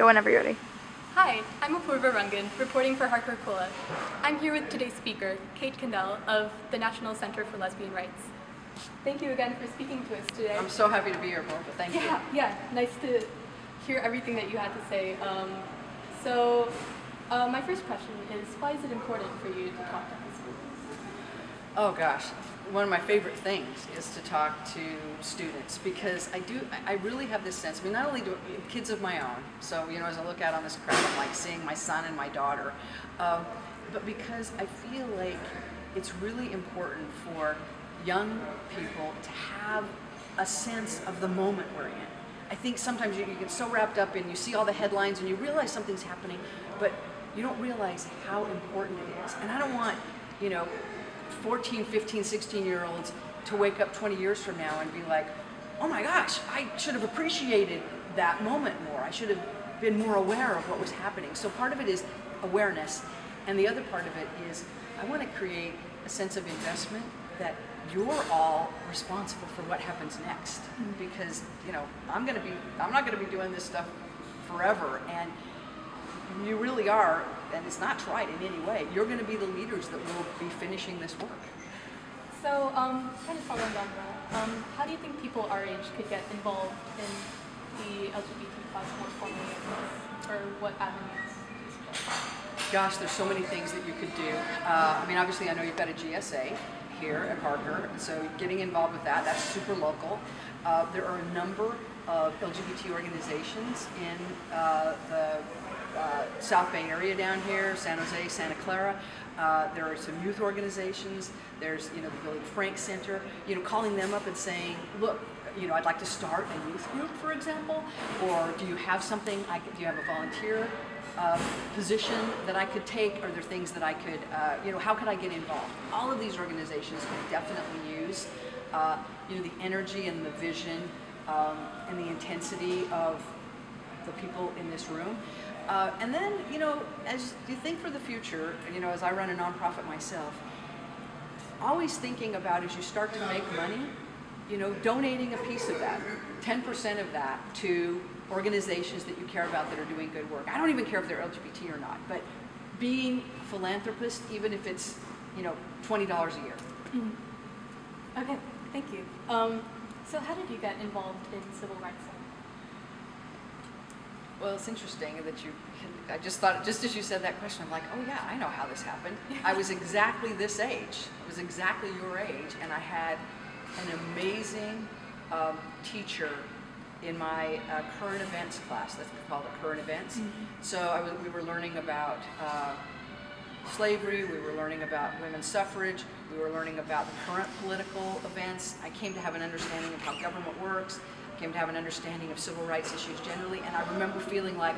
Go whenever you're ready. Hi, I'm Apoorva Rangan, reporting for Harker Aquila. I'm here with today's speaker, Kate Kendell of the National Center for Lesbian Rights. Thank you again for speaking to us today. I'm so happy to be here, Apoorva. Thank you. Yeah, nice to hear everything that you had to say. My first question is, why is it important for you to talk to high schoolers? Oh gosh, one of my favorite things is to talk to students, because I really have this sense, I mean, not only do kids of my own, so as I look out on this crowd, I'm like seeing my son and my daughter, but because I feel like it's really important for young people to have a sense of the moment we're in. I think sometimes you get so wrapped up in, you see all the headlines and you realize something's happening, but you don't realize how important it is. And I don't want, 14, 15, 16-year-olds to wake up 20 years from now and be like, oh my gosh, I should have appreciated that moment more. I should have been more aware of what was happening. So part of it is awareness, and the other part of it is I want to create a sense of investment that you're all responsible for what happens next. Because I'm not going to be doing this stuff forever, and you really are, and it's not tried in any way. You're going to be the leaders that will be finishing this work. So, kind of following on that, how do you think people our age could get involved in the LGBT cause more formally, or what avenues do you suggest? Gosh, there's so many things that you could do. I mean, obviously, I know you've got a GSA here at Harker, so getting involved with that's super local. There are a number of LGBT organizations in the South Bay area down here, San Jose, Santa Clara. There are some youth organizations. There's, the Billy Frank Center. Calling them up and saying, look, I'd like to start a youth group, for example, or do you have something? Do you have a volunteer position that I could take? Are there things that I could, how could I get involved? All of these organizations can definitely use, the energy and the vision and the intensity of the people in this room. And then, as you think for the future, as I run a nonprofit myself, always thinking about, as you start to make money, donating a piece of that, 10% of that, to organizations that you care about that are doing good work. I don't even care if they're LGBT or not, but being a philanthropist, even if it's, $20 a year. Okay, thank you. So how did you get involved in civil rights? Well, it's interesting that I just thought, just as you said that question, I'm like, oh yeah, I know how this happened. I was exactly this age. I was exactly your age, and I had an amazing teacher in my current events class. That's called current events. So we were learning about slavery, we were learning about women's suffrage, we were learning about the current political events. I came to have an understanding of how government works, came to have an understanding of civil rights issues generally, and I remember feeling like,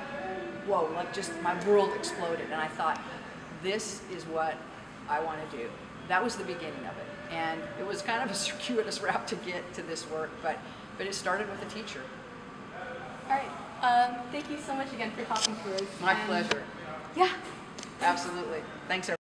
whoa, like just my world exploded, and I thought, this is what I want to do. That was the beginning of it, and it was kind of a circuitous route to get to this work, but it started with a teacher. All right, thank you so much again for talking to us. My pleasure. Yeah. Absolutely. Thanks, everyone.